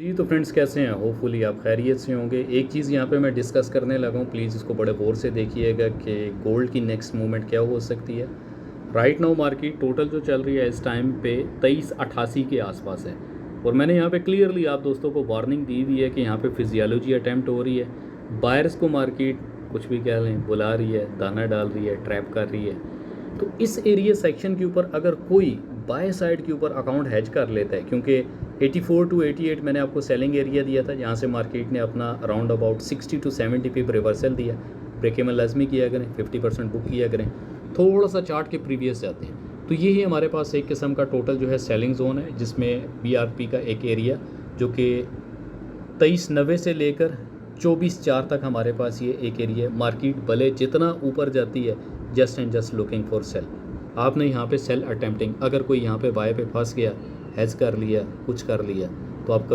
जी तो फ्रेंड्स कैसे हैं। होपफुली आप खैरियत से होंगे। एक चीज़ यहाँ पे मैं डिस्कस करने लगा हूँ, प्लीज़ इसको बड़े गौर से देखिएगा कि गोल्ड की नेक्स्ट मूवमेंट क्या हो सकती है। राइट नाउ मार्केट टोटल जो चल रही है इस टाइम पे 2388 के आसपास है। और मैंने यहाँ पे क्लियरली आप दोस्तों को वार्निंग दी हुई है कि यहाँ पे फिजियोलॉजी अटैम्प्ट हो रही है। बायर्स को मार्केट कुछ भी कह लें बुला रही है, दाना डाल रही है, ट्रैप कर रही है। तो इस एरिया सेक्शन के ऊपर अगर कोई बाय साइड के ऊपर अकाउंट हैज कर लेता है, क्योंकि 84 टू 88 मैंने आपको सेलिंग एरिया दिया था, जहाँ से मार्केट ने अपना around about 60 to 70 pip reversal दिया। ब्रेक में लाजमी किया करें, 50% बुक किया करें। थोड़ा सा चार्ट के प्रीवियस जाते हैं तो ये ही हमारे पास एक किस्म का टोटल जो है सेलिंग जोन है, जिसमें बीआरपी का एक एरिया जो कि 2390 से लेकर 24/4 तक हमारे पास ये एक एरिया है। मार्केट भले जितना ऊपर जाती है just and just looking for sale. आपने यहाँ पे सेल अटेम्प्टिंग, अगर कोई यहाँ पे बाय पे फंस गया, हैज कर लिया, कुछ कर लिया, तो आप